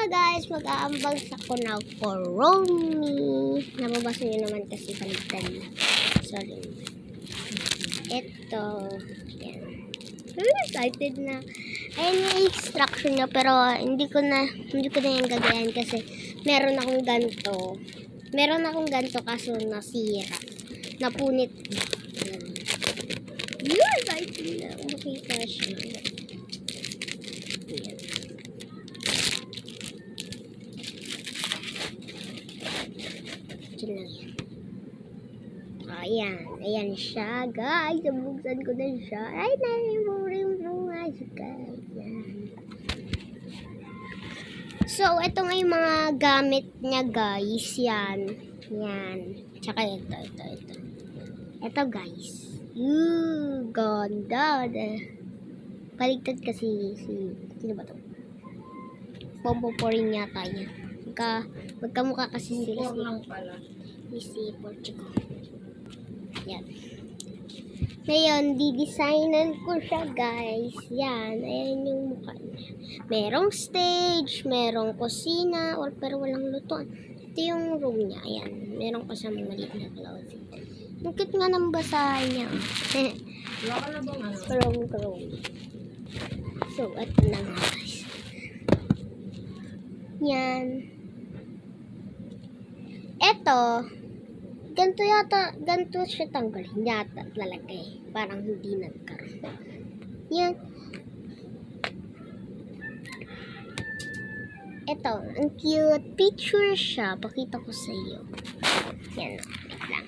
guys, mag-aambags ako na Coromi. Nababasa nyo naman kasi baligtad na. Sorry. Ito. Yan. Excited na. Ayan yung instruction niya, pero hindi ko na yung gagayan kasi meron akong ganito. Meron akong ganito kaso nasira. Napunit. Yan. Excited na. Makita siya. Yan. Diyan lang yan. Ayan. Ayan siya, guys. Nabuksan ko na siya. Ay, narimurimrungas, guys. Yan. So, ito nga yung mga gamit niya, guys. Yan. Yan. Tsaka ito. Ito, guys. Ganda. Paligtad kasi sino ba ito? Pompoporin yata niya. Magkamukha kasi sila. Si Portugal. Yan. Ngayon, didesignan ko siya, guys. Yan. Ayan yung mukha niya. Merong stage, merong kusina, pero walang lutuan. Ito yung room niya. Ayan. Merong kasamang maliit na closet. Ang cute nga ng basahan niya. Wala ka na bang ano? Krong. So, ito na nga, guys. Yan. Ito, ganito siya tanggalin. Yata lalagay. Parang hindi nagkaroon. Yan. Ito, ang cute. Picture siya. Pakita ko sa iyo. Yan. Wait lang.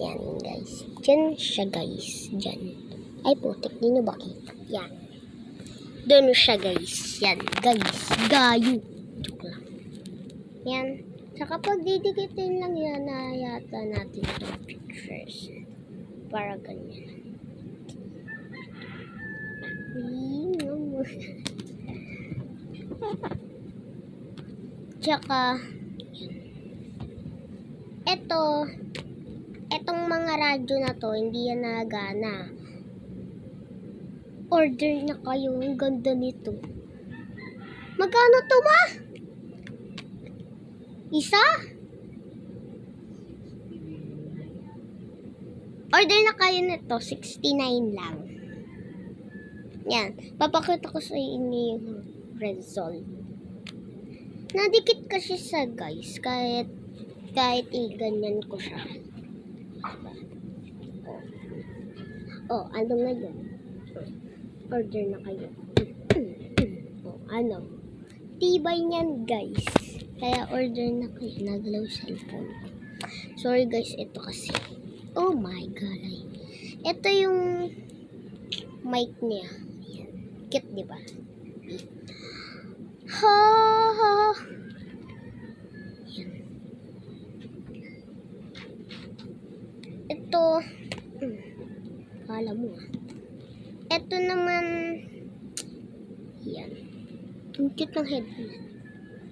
Yan, guys. Diyan siya, guys. Diyan. Ay, putik. Di nyo ba kita? Yan. Doon siya, guys. Yan, guys. Gayo. Joke lang. Yan. Saka pag didikitin lang yan na yata natin itong pictures. Para ganyan. Tsaka, etong mga radyo na to, hindi yan nagana. Order na kayo. Ang ganda nito. Magkano to, ma? Isa? Order na kayo nito. 69 lang. Yan. Papakita ko sa inyo yung result. Nadikit kasi sa guys. Kahit ganyan ko siya. Oh, ano na yun? Order na kayo. Oh, ano? Tibay niyan, guys. Kaya order na kayo. Nagalaw cellphone ko. Sorry, guys. Ito kasi. Oh my God. Ito yung mic niya. Ayan. Cute, diba? Ha. Ayan. Ito. Kala mo ah. Ito naman. Yan. Ang cute ng headband.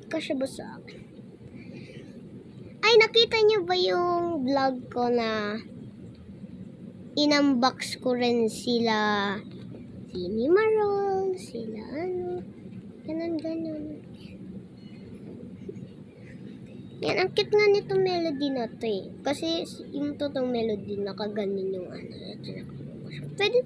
Kasi ba sa akin? Ay, nakita niyo ba yung vlog ko na inunbox ko rin sila Marol, sila ano, ganun. Yan, ang cute nga nitong melody na to eh. Kasi yung totoong melody, nakaganyan yung ano. Pwede